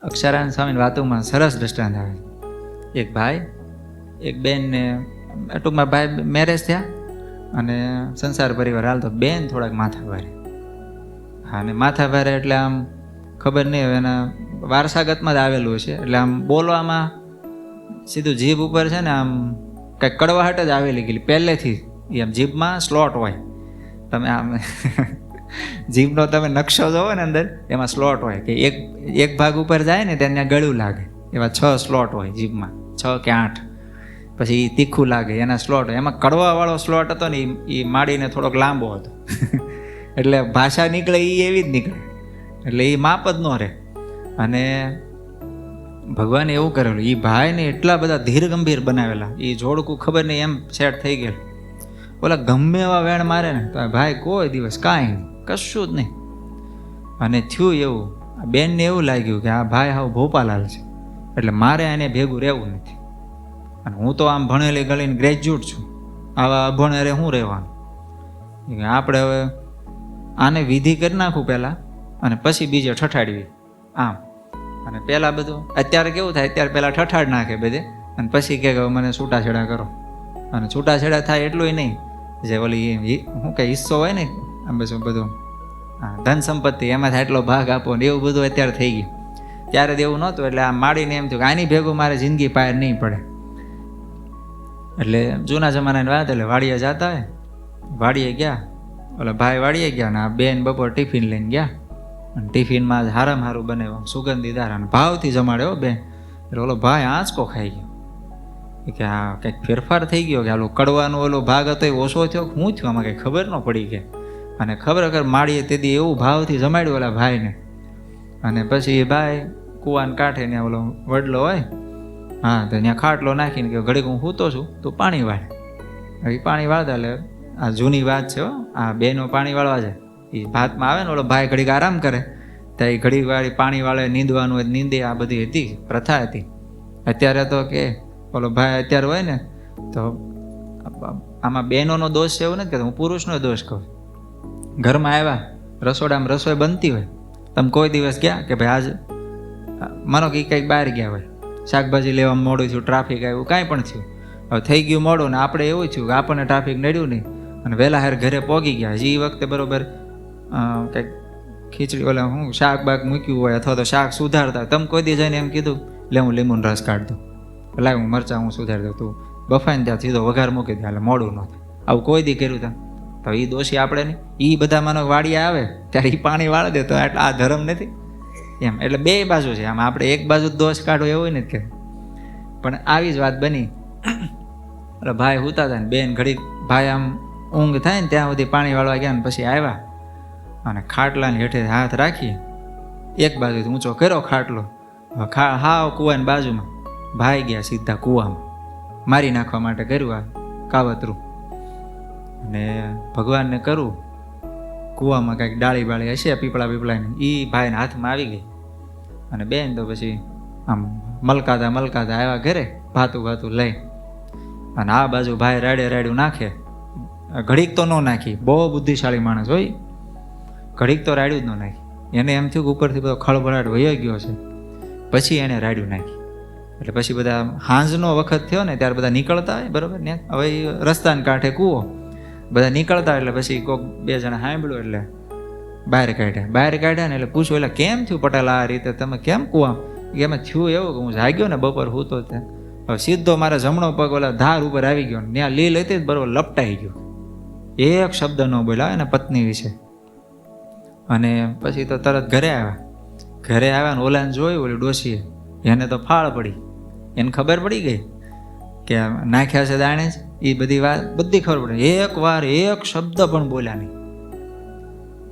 અક્ષરાનંદ સ્વામીની વાતોમાં સરસ દ્રષ્ટાંત આવે. એક ભાઈ એક બેનને, ટૂંકમાં ભાઈ મેરેજ થયા અને સંસાર પરિવાર હાલતો. બેન થોડાક માથા ભારે. હા, અને માથા ભારે એટલે આમ ખબર નહીં હવે એના વારસાગતમાં જ આવેલું છે. એટલે આમ બોલવામાં સીધું જીભ ઉપર છે ને આમ કંઈક કડવાહટ જ આવેલી ગયેલી પહેલેથી. એમ જીભમાં સ્લોટ હોય. તમે આમ જીભનો તમે નકશો જોવો ને અંદર, એમાં સ્લોટ હોય કે એક ભાગ ઉપર જાય ને ત્યાં ગળું લાગે. એવા 6 સ્લોટ હોય જીભમાં, 6 કે 8. પછી તીખું લાગે એના સ્લોટ હોય. એમાં કડવાવાળો સ્લોટ હતો ને એ માડીને થોડોક લાંબો હતો. એટલે ભાષા નીકળે એ એવી જ નીકળે. એટલે એ માપ જ ન રહે. અને ભગવાને એવું કરેલું, એ ભાઈને એટલા બધા ધીર ગંભીર બનાવેલા. એ જોડકું ખબર નહીં એમ સેટ થઈ ગયેલું. ઓલા ગમે એવા વેણ મારે ને તો ભાઈ કોઈ દિવસ કાંઈ નહીં, કશું જ નહીં. અને થયું એવું, બેનને એવું લાગ્યું કે આ ભાઈ હાવ ભોપાલાલ છે, એટલે મારે એને ભેગું રહેવું નથી. અને હું તો આમ ભણેલી ગળીને ગ્રેજ્યુએટ છું, આવા અભણેરે શું રહેવાનું. આપણે હવે આને વિધિ કરી નાખું પહેલાં, અને પછી બીજે ઠઠાડવી આમ. અને પહેલાં બધું અત્યારે કેવું થાય, અત્યારે પહેલાં ઠઠાડ નાખે બધે, અને પછી કે મને છૂટાછેડા કરો. અને છૂટાછેડા થાય એટલું નહીં, જે ઓલી શું કે હિસ્સો હોય ને આમ બધું ધન સંપત્તિ એમાંથી આટલો ભાગ આપો ને એવું બધું અત્યારે થઈ ગયું. ત્યારે એવું નહોતું. એટલે આ માડીને એમ થયું કે આની ભેગું મારે જિંદગી પાર નહીં પડે. એટલે જૂના જમાનાની વાત. એટલે વાડીએ જતા હોય, વાડીએ ગયા, ઓલા ભાઈ વાડીએ ગયા ને આ બેન બપોર ટિફિન લઈને ગયા. અને ટિફિનમાં હારામાં હારું બનાવ્યું, સુગંધીદાર અને ભાવથી જમાડ્યો બેન. એટલે ઓલો ભાઈ આંચકો ખાઈ ગયો કે આ કંઈક ફેરફાર થઈ ગયો, કે આલો કડવાનો ઓલો ભાગ હતો એ ઓછો થયો, શું થયું આમાં કંઈ ખબર ન પડી. કે અને ખબર માળીએ તેથી એવું ભાવથી જમાડ્યું ઓલા ભાઈને. અને પછી એ ભાઈ કૂવાને કાંઠે ને ઓલો વડલો હોય, હા, તો ત્યાં ખાટલો નાખીને કે ઘડીક હું સૂતો છું, તું પાણી વાળે. એ પાણી વાળતા, એટલે આ જૂની વાત છે, આ બેનો પાણી વાળવા જાય. એ ભાતમાં આવે ને ઓલો ભાઈ ઘડીક આરામ કરે, તો એ ઘડીક વાળી પાણી વાળે, નીંદવાનું હોય નીંદે, આ બધી હતી પ્રથા હતી. અત્યારે તો કે ઓલો ભાઈ અત્યારે હોય ને તો આમાં બહેનોનો દોષ છે એવું નથી કહેતો, હું પુરુષનો દોષ કહું. ઘરમાં આવ્યા, રસોડામાં રસોઈ બનતી હોય, તમે કોઈ દિવસ ગયા કે ભાઈ આજ માનો કે કંઈક બહાર ગયા હોય, શાકભાજી લેવામાં મોડું થયું, ટ્રાફિક આવ્યું, કાંઈ પણ થયું, હવે થઈ ગયું મોડું ને આપણે એવું થયું કે આપણને ટ્રાફિક નડ્યું નહીં અને વહેલા હાર ઘરે પહોંચી ગયા. હજી એ વખતે બરાબર કંઈક ખીચડી ઓલા હું શાક બાક મૂક્યું હોય અથવા તો શાક સુધારતા, તમે કોઈ દી જઈને એમ કીધું લે હું લીંબુનો રસ કાઢ દઉં, લાવ હું મરચાં હું સુધારી દઉં, તું બફાઈને ત્યાં સીધો વઘાર મૂકી દે, એટલે મોડું ન થાય. આવું કોઈ દી કર્યું ત્યાં તો એ દોષી આપણે નહીં. એ બધા માનો વાડીએ આવે ત્યારે એ પાણી વાળી દે, તો એટલે આ ધર્મ નથી એમ. એટલે બે બાજુ છે. આમ આપણે એક બાજુ દોષ કાઢો એવું નથી કે. પણ આવી જ વાત બની. એટલે ભાઈ સૂતા હતા ને બેન ઘડીક ભાઈ આમ ઊંઘ થાય ને ત્યાં સુધી પાણી વાળવા ગયા ને પછી આવ્યા અને ખાટલાની હેઠે હાથ રાખી એક બાજુથી ઊંચો કર્યો ખાટલો, હાવ કૂવાની બાજુમાં. ભાઈ ગયા સીધા કૂવામાં, મારી નાખવા માટે કર્યું આ કાવતરું. અને ભગવાનને કરું કૂવામાં કાંઈક ડાળી બાળી હશે પીપળા પીપળાની, એ ભાઈના હાથમાં આવી ગઈ. અને બેન તો પછી આમ મલકાતા આવ્યા ઘરે ભાતું લઈ. અને આ બાજુ ભાઈ રાડ્યું નાખે. ઘડીક તો ન નાખી, બહુ બુદ્ધિશાળી માણસ હોય, ઘડીક તો રાડ્યું જ ન નાખી. એને એમ થયું કે ઉપરથી બધો ખળભળાટ વહી ગયો છે, પછી એને રાડ્યું નાખી. એટલે પછી બધા હાંજનો વખત થયો ને ત્યારે બધા નીકળતા હોય બરાબર ને, હવે રસ્તાને કાંઠે કૂવો, બધા નીકળતા એટલે પછી કોઈક 2 જણા સાંભળ્યું એટલે બહાર કાઢ્યા ને એટલે પૂછ્યું એટલે કેમ થયું પટેલ આ રીતે, તમે કેમ કૂવા? કે એમાં થયું એવું કે હું જાગ્યો ને બપોર સૂતો ત્યાં, હવે સીધો મારા જમણો પગ ઓલા ધાર ઉપર આવી ગયો, ત્યાં લીલ હતી બરોબર લપટાઈ ગયો. એક શબ્દ ન બોલ્યા એના પત્ની વિશે. અને પછી તો તરત ઘરે આવ્યા ને ઓલાને જોયું, ઓલી ડોશીએ, એને તો ફાળ પડી, એને ખબર પડી ગઈ કે નાખ્યા છે દાણે જ. એ બધી વાત બધી ખબર પડી. એક વાર એક શબ્દ પણ બોલ્યા નહીં.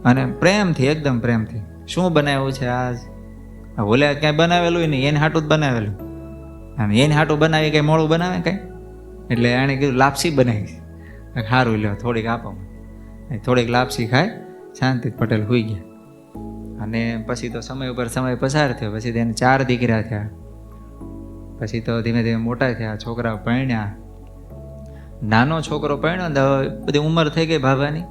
અને પ્રેમથી, એકદમ પ્રેમથી, શું બનાવ્યું છે આજ? ઓલે ક્યાંય બનાવેલું નહીં, એને હાટું જ બનાવેલું. અને એને હાટું બનાવી કંઈ મોડું બનાવે કાંઈ? એટલે એણે કીધું લાપસી બનાવી. સારું લ્યો થોડીક આપો. થોડીક લાપસી ખાય શાંતિ પટેલ સૂઈ ગયા. અને પછી તો સમય ઉપર સમય પસાર થયો. પછી તેને 4 દીકરા થયા. પછી તો ધીમે ધીમે મોટા થયા, છોકરા પરણ્યા. નાનો છોકરો પરણ્યો ને બધી ઉંમર થઈ ગઈ ભાભાની.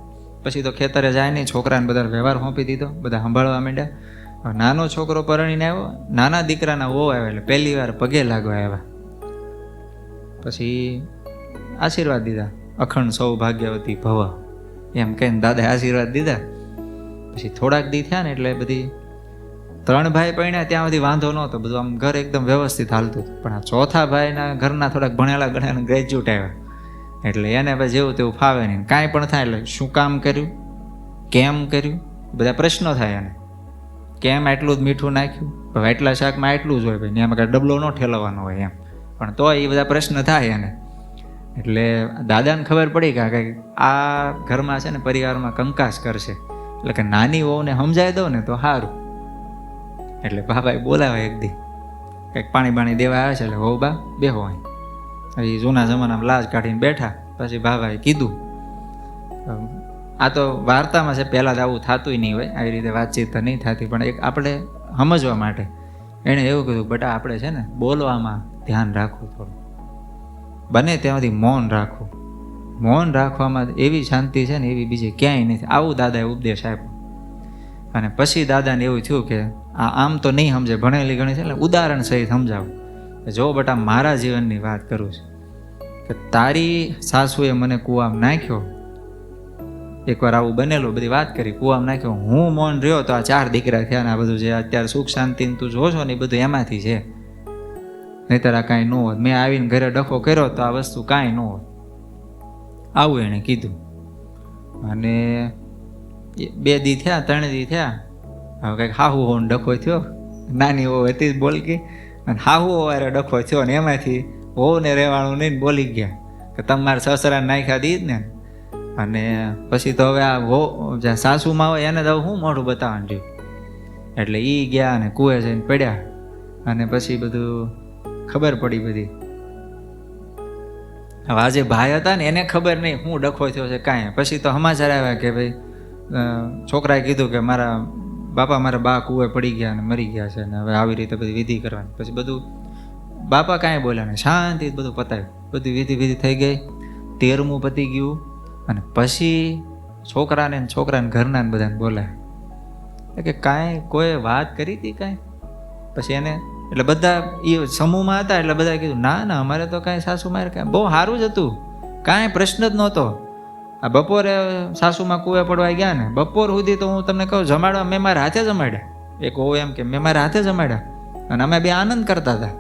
પછી તો ખેતરે જાય નહીં, છોકરાને બધા વ્યવહાર સોંપી દીધો, બધા સંભાળવા માંડ્યા. નાનો છોકરો પરણીને આવ્યો, નાના દીકરાના વહુ આવ્યા એટલે પહેલી વાર પગે લાગવા આવ્યા. પછી આશીર્વાદ દીધા, અખંડ સૌભાગ્યવતી ભવ એમ કહીને દાદાએ આશીર્વાદ દીધા. પછી થોડાક દી થયા ને એટલે બધી 3 ભાઈ પરણ્યા ત્યાં સુધી વાંધો નહોતો, બધું આમ ઘર એકદમ વ્યવસ્થિત હાલતું હતું. પણ આ ચોથા ભાઈના ઘરના થોડાક ભણેલા ગણેલા ગ્રેજ્યુએટ આવ્યા એટલે એને પછી જેવું તેવું ફાવે નહીં. કાંઈ પણ થાય એટલે શું કામ કર્યું, કેમ કર્યું, બધા પ્રશ્નો થાય. એને કેમ આટલું જ મીઠું નાખ્યું, હવે આટલા શાકમાં આટલું જ હોય ભાઈ, એમાં કાંઈ ડબલો ન ઠેલવાનો હોય એમ, પણ તો એ બધા પ્રશ્ન થાય એને. એટલે દાદાને ખબર પડી કે કંઈક આ ઘરમાં છે ને પરિવારમાં કંકાસ કરશે, એટલે કે નાની વહુને સમજાવી દો ને તો સારું. એટલે બાબાએ બોલાવે એક દી, કંઈક પાણી બાણી દેવા આવે છે. એટલે વહુ બા બેહો અહીં. એ જૂના જમાનામાં લાજ કાઢીને બેઠા. પછી બાબાએ કીધું, આ તો વાર્તામાં છે, પહેલાં તો આવું થતું નહીં હોય, આવી રીતે વાતચીત તો નહીં થતી, પણ એક આપણે સમજવા માટે એણે એવું કીધું, બટા આપણે છે ને બોલવામાં ધ્યાન રાખવું, થોડું બને ત્યાંથી મૌન રાખવું. મૌન રાખવામાં એવી શાંતિ છે ને એવી બીજી ક્યાંય નથી. આવું દાદાએ ઉપદેશ આપ્યો. અને પછી દાદાને એવું થયું કે આમ તો નહીં સમજે, ભણેલી ગણી છે, એટલે ઉદાહરણ સહિત સમજાવું. જો બટા મારા જીવનની વાત કરું છું કે તારી સાસુએ મને કૂવામાં નાખ્યો, એકવાર આવું બનેલું, બધી વાત કરી, કૂવામાં નાખ્યો, હું મૌન રહ્યો તો આ 4 દીકરા થયા ને આ બધું જે અત્યારે સુખ શાંતિ તું જોશો ને એ બધું એમાંથી છે, નહીતર આ કાંઈ ન હોત. મેં આવીને ઘરે ડખો કર્યો તો આ વસ્તુ કાંઈ ન હોત. આવું એણે કીધું. અને 2 દી થયા, 3 દી થયા, હવે કંઈક હાહુ હોવાનો ડખો થયો. નાની વહુ હતી જ બોલકી, અને હાહુ વારે ડખો થયો ને એમાંથી વહુને રહેવાનું નહીં બોલી ગયા કે તમારા સસરાને નાખ્યા દી જ ને. અને પછી તો હવે આ વહુ જ્યાં સાસુમાં હોય એને તો શું મોઢું બતાવવાનું રહ્યું. એટલે એ ગયા અને કૂએ જઈને પડ્યા. અને પછી બધું ખબર પડી બધી. હવે આ જે ભાઈ હતા ને એને ખબર નહીં શું ડખો થયો છે કાંઈ. પછી તો સમાચાર આવ્યા કે ભાઈ છોકરાએ કીધું કે મારા બાપા મારા બા કૂવે પડી ગયા અને મરી ગયા છે, ને હવે આવી રીતે બધી વિધિ કરવાની. પછી બધું બાપા કાંઈ બોલ્યા ને શાંતિ બધું પતાવ્યું. બધી વિધિ થઈ ગઈ, 13મું પતી ગયું. અને પછી છોકરાને ઘરના બધાને બોલાય કે કાંઈ કોઈ વાત કરી હતી કાંઈ. પછી એને એટલે બધા એ સમૂહમાં હતા એટલે બધા કીધું ના અમારે તો કાંઈ સાસુમાં કાંઈ બહુ સારું જ હતું, કાંઈ પ્રશ્ન જ નહોતો. આ બપોરે સાસુમાં કૂવે પડવા ગયા ને બપોર સુધી તો હું તમને કહું જમાડવા મેં મારા હાથે જમાડ્યા. એક હોવ એમ કે મેં મારા હાથે જમાડ્યા અને અમે 2 આનંદ કરતા હતા.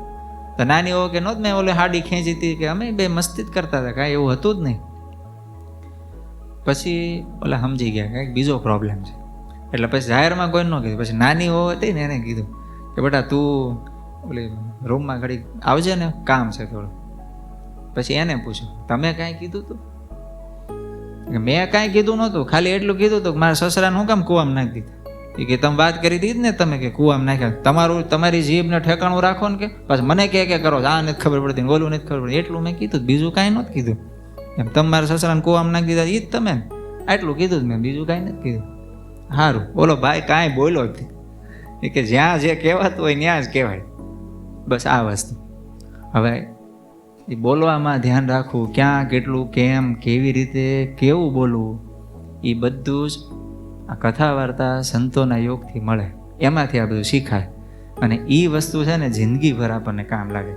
તો નાની હોવ કે નહોત મેં ઓલે હાડી ખેંચી હતી કે અમે 2 મસ્તી જ કરતા હતા, કાંઈ એવું હતું જ નહીં. પછી ઓલા સમજી ગયા કાંઈક બીજો પ્રોબ્લેમ છે. એટલે પછી જાહેરમાં કોઈ ન કીધું. પછી નાની હોવ હતી ને એને કીધું કે બેટા તું ઓલી રૂમમાં ઘડી આવજે ને, કામ છે થોડું. પછી એને પૂછ્યું તમે કાંઈ કીધું હતું? મેં કાંઈ કીધું નહોતું, ખાલી એટલું કીધું હતું કે મારા સસરાને હું કામ કૂવામાં નાખી દીધા. એ કે તમે વાત કરી દીધી ને તમે કે કૂવામાં નાખ્યા, તમારી જીભને ઠેકાણું રાખો ને કે પછી મને કે કરો આ નથી ખબર પડતી ને ઓલું નથી ખબર પડતી. એટલું મેં કીધું, બીજું કાંઈ નહોતું કીધું. એમ તમે મારા સસરાને કૂવામાં નાખી દીધા એ જ તમે ને, આટલું કીધું જ મેં, બીજું કાંઈ નથી કીધું. સારું બોલો ભાઈ કાંઈ બોલો જ એ કે જ્યાં જે કહેવાતું હોય ત્યાં જ કહેવાય. બસ આ વસ્તુ. હવે એ બોલવામાં ધ્યાન રાખવું, ક્યાં કેટલું કેમ કેવી રીતે કેવું બોલવું, એ બધું જ આ કથા વાર્તા સંતોના યોગથી મળે, એમાંથી આ બધું શીખાય. અને એ વસ્તુ છે ને જિંદગીભર આપણને કામ લાગે.